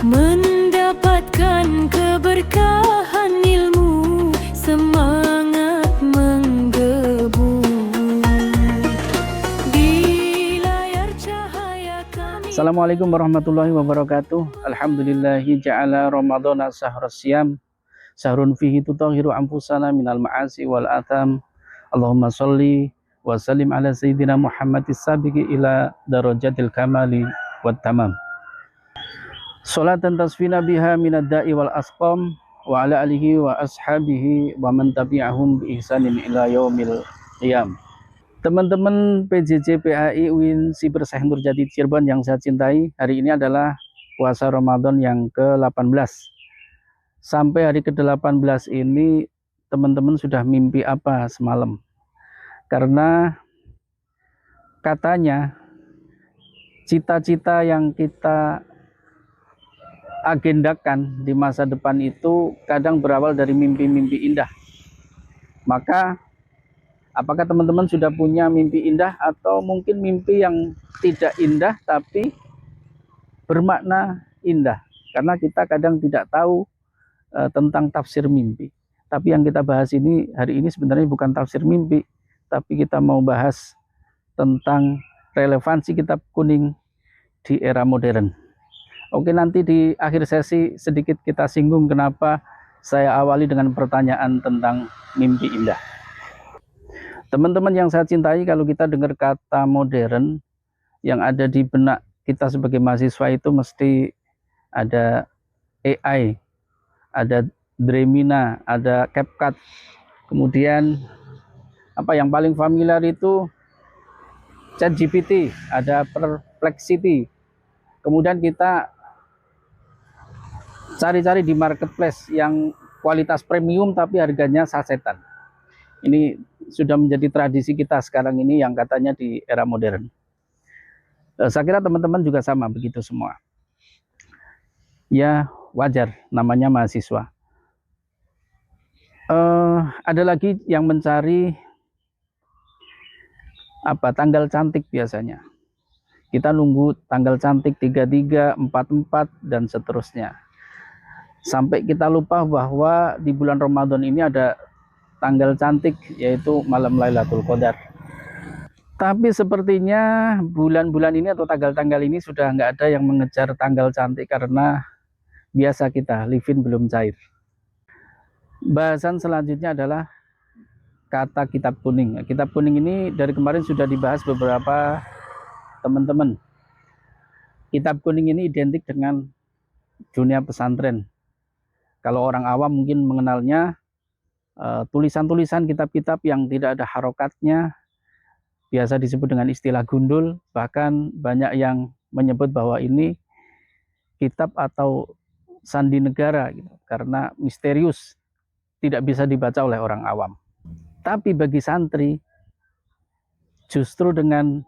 mendapatkan keberkahan ilmu, semangat menggebu di layar cahaya kami. Assalamualaikum warahmatullahi wabarakatuh. Alhamdulillahi ja'ala Ramadhana syahrus syiyam, syahrun fihi tutahhiru anfusana minal ma'asi wal atham. Allahumma sholli wa sallim ala sayyidina Muhammadis sabiqi ila darajatil kamali wat tamam. Sholatan tasfina biha minad da'i wal asqam wa ala alihi wa ashabihi wa man tabi'ahum bi ihsanin ila yaumil qiyam. Teman-teman PJJ PAI UIN Siber Syekh Nurjati Cirebon yang saya cintai, hari ini adalah puasa Ramadan yang ke-18. Sampai hari ke-18 ini teman-teman sudah mimpi apa semalam? Karena katanya cita-cita yang kita agendakan di masa depan itu kadang berawal dari mimpi-mimpi indah. Maka apakah teman-teman sudah punya mimpi indah atau mungkin mimpi yang tidak indah tapi bermakna indah? Karena kita kadang tidak tahu tentang tafsir mimpi. Tapi yang kita bahas ini hari ini sebenarnya bukan tafsir mimpi, tapi kita mau bahas tentang relevansi kitab kuning di era modern. Oke, nanti di akhir sesi sedikit kita singgung kenapa saya awali dengan pertanyaan tentang mimpi indah. Teman-teman yang saya cintai, kalau kita dengar kata modern, yang ada di benak kita sebagai mahasiswa itu mesti ada AI, ada Dremina, ada CapCut, kemudian apa yang paling familiar itu ChatGPT, ada Perplexity, kemudian kita cari-cari di marketplace yang kualitas premium tapi harganya sasetan. Ini sudah menjadi tradisi kita sekarang ini yang katanya di era modern. Saya kira teman-teman juga sama begitu semua. Ya wajar, namanya mahasiswa. Ada lagi yang mencari tanggal cantik biasanya. Kita nunggu tanggal cantik 33, 44 dan seterusnya. Sampai kita lupa bahwa di bulan Ramadan ini ada tanggal cantik, yaitu malam Lailatul Qadar. Tapi sepertinya bulan-bulan ini atau tanggal-tanggal ini sudah nggak ada yang mengejar tanggal cantik karena biasa kita, livin belum cair. Bahasan selanjutnya adalah kata kitab kuning. Kitab kuning ini dari kemarin sudah dibahas beberapa teman-teman. Kitab kuning ini identik dengan dunia pesantren. Kalau orang awam mungkin mengenalnya tulisan-tulisan kitab-kitab yang tidak ada harokatnya, biasa disebut dengan istilah gundul. Bahkan banyak yang menyebut bahwa ini kitab atau sandi negara gitu, karena misterius, tidak bisa dibaca oleh orang awam. Tapi bagi santri, justru dengan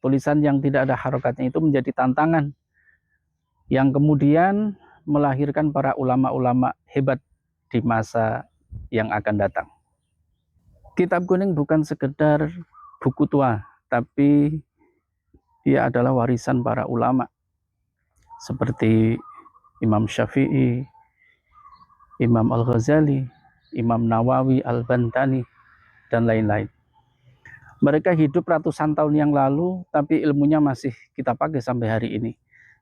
tulisan yang tidak ada harokatnya itu menjadi tantangan yang kemudian melahirkan para ulama-ulama hebat di masa yang akan datang. Kitab kuning bukan sekedar buku tua, tapi dia adalah warisan para ulama seperti Imam Syafi'i, Imam Al-Ghazali, Imam Nawawi, Al-Bantani, dan lain-lain. Mereka hidup ratusan tahun yang lalu, tapi ilmunya masih kita pakai sampai hari ini.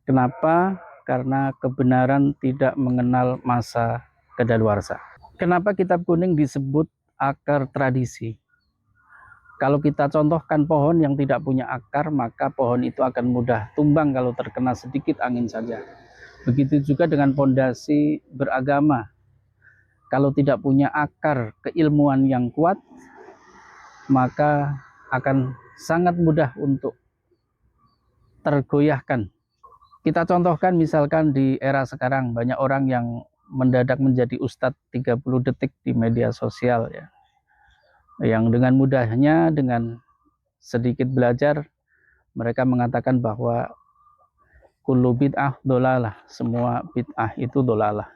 Kenapa? Karena kebenaran tidak mengenal masa kadaluarsa. Kenapa kitab kuning disebut akar tradisi? Kalau kita contohkan pohon yang tidak punya akar, maka pohon itu akan mudah tumbang kalau terkena sedikit angin saja. Begitu juga dengan pondasi beragama. Kalau tidak punya akar keilmuan yang kuat, maka akan sangat mudah untuk tergoyahkan. Kita contohkan misalkan di era sekarang banyak orang yang mendadak menjadi ustadz 30 detik di media sosial ya. Yang dengan mudahnya, dengan sedikit belajar, mereka mengatakan bahwa kullu bid'ah dolalah, semua bid'ah itu dolalah.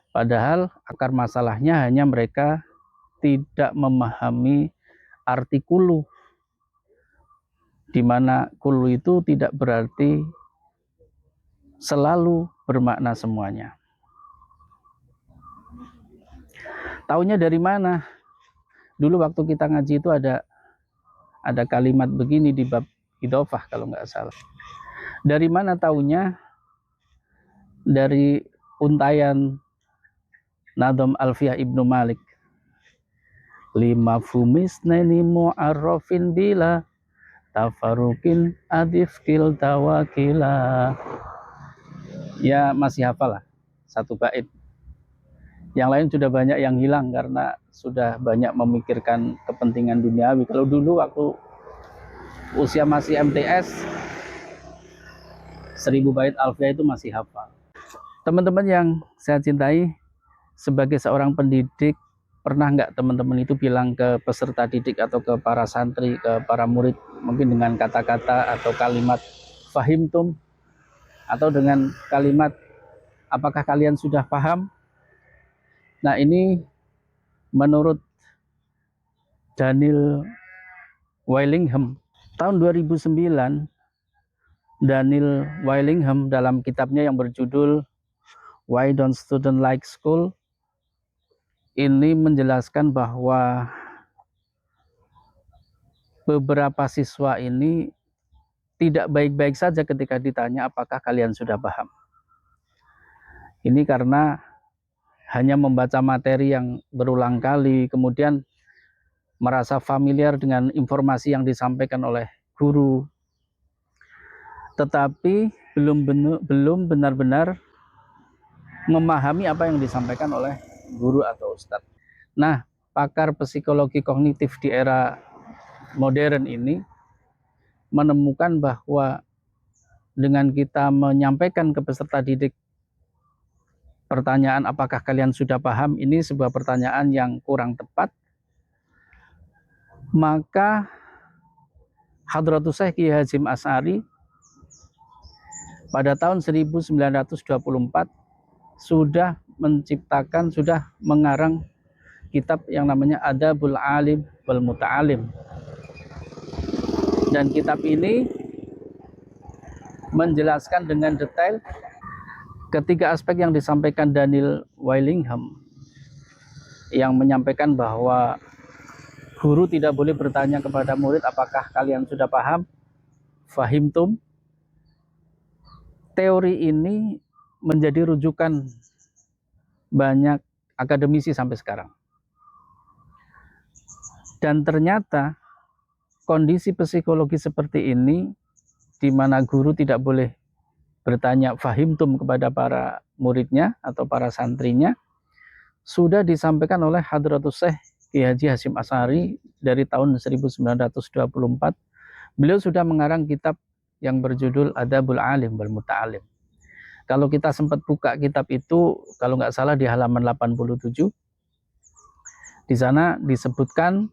Padahal akar masalahnya hanya mereka tidak memahami arti kulu, di mana kulu itu tidak berarti selalu bermakna semuanya. Taunya dari mana? Dulu waktu kita ngaji itu ada kalimat begini di bab idhofah kalau nggak salah. Dari mana taunya? Dari untayan Nadham Alfiyah Ibnu Malik. Lima fumis neni mu'arrafin bila tafarukin adifkil tawakila. Ya masih hafal lah satu bait. Yang lain sudah banyak yang hilang karena sudah banyak memikirkan kepentingan duniawi. Kalau dulu waktu usia masih MTS, 1000 bait Alfiyah itu masih hafal. Teman-teman yang saya cintai, sebagai seorang pendidik, pernah nggak teman-teman itu bilang ke peserta didik atau ke para santri, ke para murid, mungkin dengan kata-kata atau kalimat fahimtum, atau dengan kalimat apakah kalian sudah paham? Nah, ini menurut Daniel Willingham tahun 2009, Daniel Willingham dalam kitabnya yang berjudul Why Don't Students Like School ini menjelaskan bahwa beberapa siswa ini tidak baik-baik saja ketika ditanya apakah kalian sudah paham. Ini karena hanya membaca materi yang berulang kali, kemudian merasa familiar dengan informasi yang disampaikan oleh guru, tetapi belum benar-benar memahami apa yang disampaikan oleh guru atau ustadz. Nah, pakar psikologi kognitif di era modern ini menemukan bahwa dengan kita menyampaikan ke peserta didik pertanyaan apakah kalian sudah paham, ini sebuah pertanyaan yang kurang tepat, maka Hadratus Syekh Kiai Hasyim Asy'ari pada tahun 1924 sudah mengarang kitab yang namanya Adabul Alim wal Muta'alim. Dan kitab ini menjelaskan dengan detail ketiga aspek yang disampaikan Daniel Willingham, yang menyampaikan bahwa guru tidak boleh bertanya kepada murid apakah kalian sudah paham, fahimtum. Teori ini menjadi rujukan banyak akademisi sampai sekarang. Dan ternyata kondisi psikologi seperti ini, di mana guru tidak boleh bertanya fahimtum kepada para muridnya atau para santrinya, sudah disampaikan oleh Hadratus Syekh Kiai Haji Hasyim Asy'ari dari tahun 1924. Beliau sudah mengarang kitab yang berjudul Adabul Alim wal Muta'alim. Kalau kita sempat buka kitab itu, kalau nggak salah di halaman 87, di sana disebutkan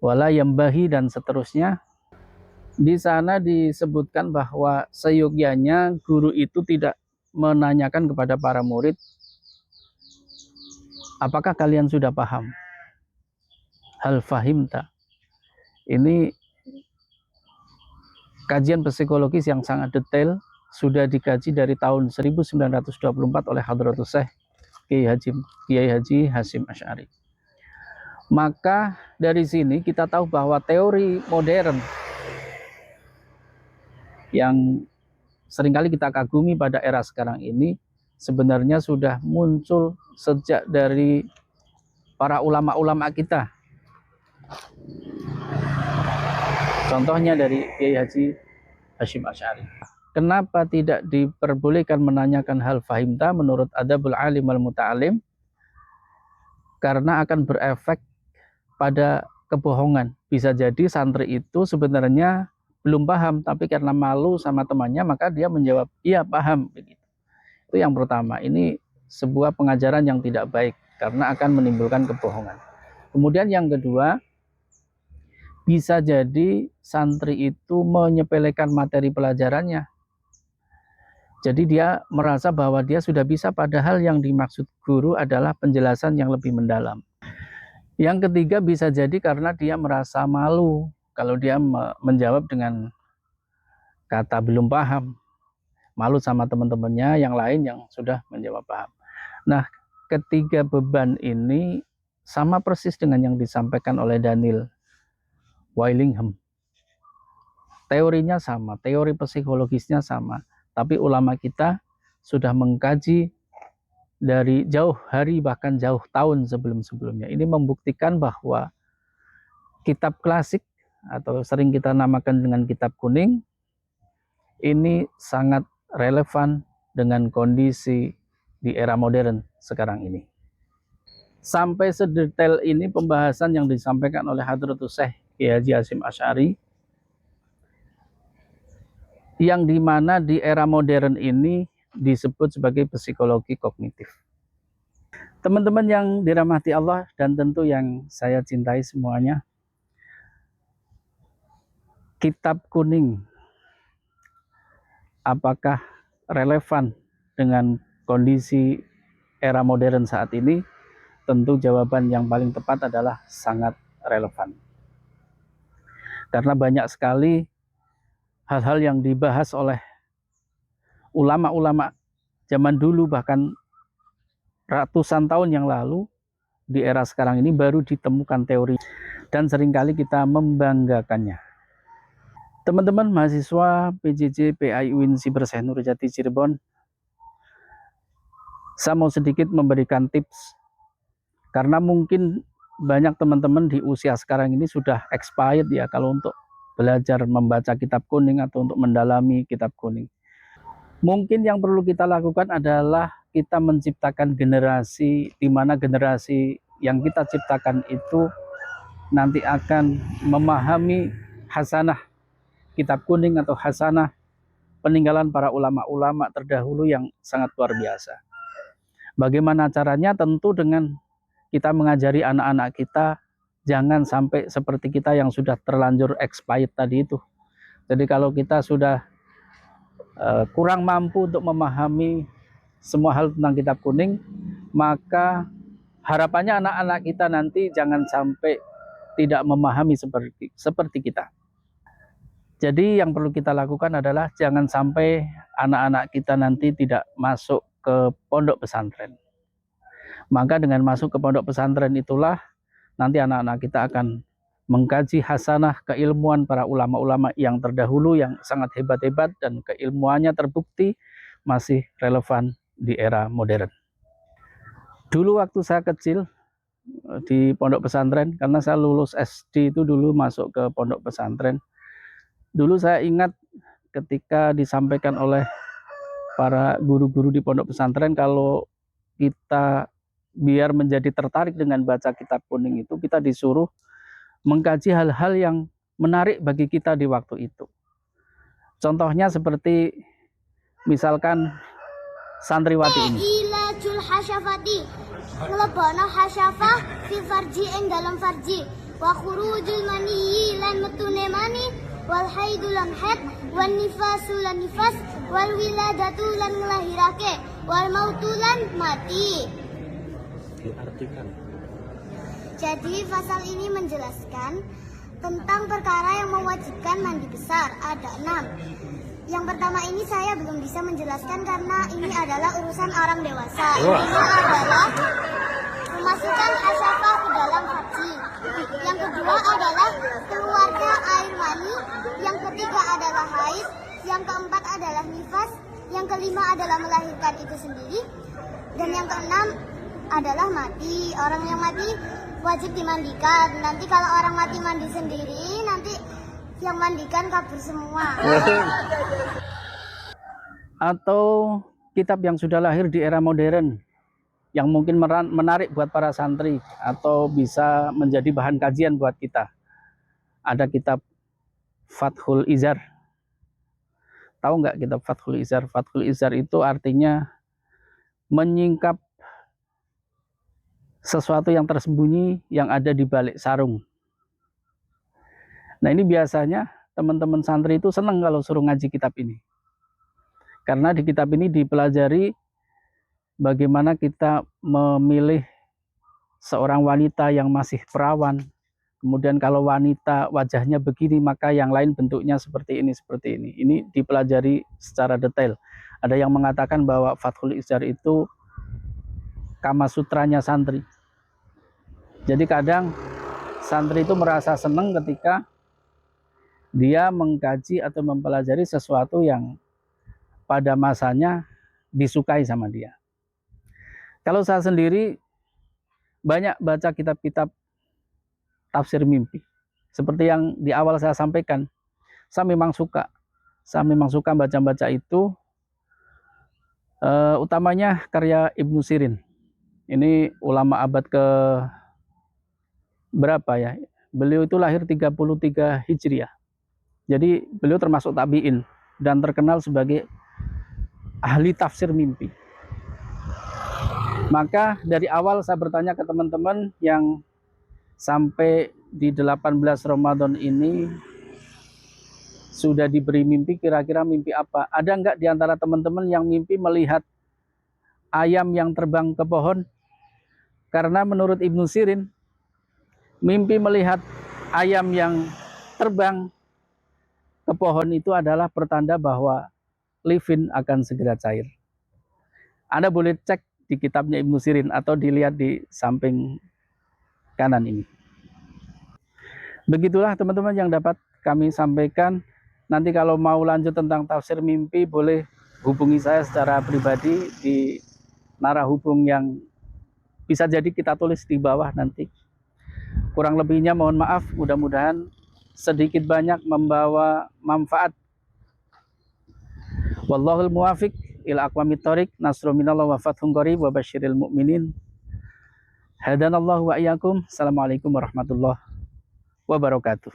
wala yambahi dan seterusnya. Di sana disebutkan bahwa seyogyanya guru itu tidak menanyakan kepada para murid apakah kalian sudah paham, hal fahimta. Ini kajian psikologis yang sangat detail, sudah dikaji dari tahun 1924 oleh Hadratus Syekh Kiai Haji Hasyim Asy'ari. Maka dari sini kita tahu bahwa teori modern yang seringkali kita kagumi pada era sekarang ini sebenarnya sudah muncul sejak dari para ulama-ulama kita. Contohnya dari Kiai Haji Hasyim Asy'ari. Kenapa tidak diperbolehkan menanyakan hal fahimta menurut Adabul Alim wal Muta'alim? Karena akan berefek pada kebohongan. Bisa jadi santri itu sebenarnya belum paham, tapi karena malu sama temannya maka dia menjawab iya paham, begitu. Itu yang pertama. Ini sebuah pengajaran yang tidak baik karena akan menimbulkan kebohongan. Kemudian yang kedua, bisa jadi santri itu menyepelekan materi pelajarannya. Jadi dia merasa bahwa dia sudah bisa, padahal yang dimaksud guru adalah penjelasan yang lebih mendalam. Yang ketiga, bisa jadi karena dia merasa malu kalau dia menjawab dengan kata belum paham. malu sama teman-temannya yang lain yang sudah menjawab paham. Nah, ketiga beban ini sama persis dengan yang disampaikan oleh Daniel Willingham. Teorinya sama, teori psikologisnya sama, tapi ulama kita sudah mengkaji dari jauh hari bahkan jauh tahun sebelum-sebelumnya. Ini membuktikan bahwa kitab klasik atau sering kita namakan dengan kitab kuning ini sangat relevan dengan kondisi di era modern sekarang ini. Sampai sedetail ini pembahasan yang disampaikan oleh Hadratus Syekh Kiai Haji Hasyim Asy'ari, yang dimana di era modern ini disebut sebagai psikologi kognitif. Teman-teman yang dirahmati Allah dan tentu yang saya cintai semuanya, kitab kuning apakah relevan dengan kondisi era modern saat ini? Tentu jawaban yang paling tepat adalah sangat relevan. Karena banyak sekali hal-hal yang dibahas oleh ulama-ulama zaman dulu, bahkan ratusan tahun yang lalu, di era sekarang ini baru ditemukan teori dan seringkali kita membanggakannya. Teman-teman mahasiswa PJJ PAI UIN Siber Syekh Nurjati Cirebon, saya mau sedikit memberikan tips karena mungkin banyak teman-teman di usia sekarang ini sudah expired ya kalau untuk belajar membaca kitab kuning atau untuk mendalami kitab kuning. Mungkin yang perlu kita lakukan adalah kita menciptakan generasi di mana generasi yang kita ciptakan itu nanti akan memahami hasanah kitab kuning atau hasanah peninggalan para ulama-ulama terdahulu yang sangat luar biasa. Bagaimana caranya? Tentu dengan kita mengajari anak-anak kita jangan sampai seperti kita yang sudah terlanjur expired tadi itu. Jadi kalau kita sudah kurang mampu untuk memahami semua hal tentang kitab kuning, maka harapannya anak-anak kita nanti jangan sampai tidak memahami seperti kita. Jadi yang perlu kita lakukan adalah jangan sampai anak-anak kita nanti tidak masuk ke pondok pesantren. Maka dengan masuk ke pondok pesantren itulah nanti anak-anak kita akan mengkaji hasanah keilmuan para ulama-ulama yang terdahulu yang sangat hebat-hebat dan keilmuannya terbukti masih relevan di era modern. Dulu waktu saya kecil di pondok pesantren, karena saya lulus SD itu dulu masuk ke pondok pesantren. Dulu saya ingat ketika disampaikan oleh para guru-guru di pondok pesantren kalau kita biar menjadi tertarik dengan baca kitab kuning itu kita disuruh mengkaji hal-hal yang menarik bagi kita di waktu itu. Contohnya seperti misalkan santriwati ini. Ilajul hasyafati, ngelebono hasyafah fi farji ing dalam farji, wa khurujul maniyyi lan metune mani, wal haidu lan haid, wan nifasu lan nifas, wal wiladatu lan ngelahirake, wal mautu lan mati. Diartikan. Jadi pasal ini menjelaskan tentang perkara yang mewajibkan mandi besar. Ada 6. Yang pertama ini saya belum bisa menjelaskan karena ini adalah urusan orang dewasa. Ini adalah memasukkan hasyafah ke dalam farji. Yang kedua adalah keluarnya air mani. Yang ketiga adalah haid. Yang keempat adalah nifas. Yang kelima adalah melahirkan itu sendiri. Dan yang keenam adalah mati. Orang yang mati wajib dimandikan. Nanti kalau orang mati mandi sendiri, nanti yang mandikan kabur semua. Atau kitab yang sudah lahir di era modern yang mungkin menarik buat para santri atau bisa menjadi bahan kajian buat kita. Ada kitab Fathul Izar. Tahu nggak kitab Fathul Izar? Fathul Izar itu artinya menyingkap sesuatu yang tersembunyi yang ada di balik sarung. Nah ini biasanya teman-teman santri itu senang kalau suruh ngaji kitab ini. Karena di kitab ini dipelajari bagaimana kita memilih seorang wanita yang masih perawan, Kemudian kalau wanita wajahnya begini, maka yang lain bentuknya seperti ini, seperti ini. Ini dipelajari secara detail. Ada yang mengatakan bahwa Fathul Izhar itu Kama Sutranya santri. Jadi kadang santri itu merasa senang ketika dia mengkaji atau mempelajari sesuatu yang pada masanya disukai sama dia. Kalau saya sendiri banyak baca kitab-kitab tafsir mimpi. Seperti yang di awal saya sampaikan, saya memang suka baca-baca itu, utamanya karya Ibnu Sirin. Ini ulama abad ke berapa ya? Beliau itu lahir 33 Hijriah. Jadi beliau termasuk tabi'in dan terkenal sebagai ahli tafsir mimpi. Maka dari awal saya bertanya ke teman-teman yang sampai di 18 Ramadan ini sudah diberi mimpi, kira-kira mimpi apa? Ada enggak di antara teman-teman yang mimpi melihat ayam yang terbang ke pohon? Karena menurut Ibnu Sirin, mimpi melihat ayam yang terbang ke pohon itu adalah pertanda bahwa livin akan segera cair. Anda boleh cek di kitabnya Ibnu Sirin atau dilihat di samping kanan ini. Begitulah teman-teman yang dapat kami sampaikan. Nanti kalau mau lanjut tentang tafsir mimpi, boleh hubungi saya secara pribadi di narah hubung yang bisa jadi kita tulis di bawah nanti. Kurang lebihnya mohon maaf, mudah-mudahan sedikit banyak membawa manfaat. Wallahul muwafiq ila aqwamit thoriq, nasrun minallah wa fathun qarib wa basyiril mu'minin. Hadanallahu wa iyyakum. Assalamualaikum warahmatullahi wabarakatuh.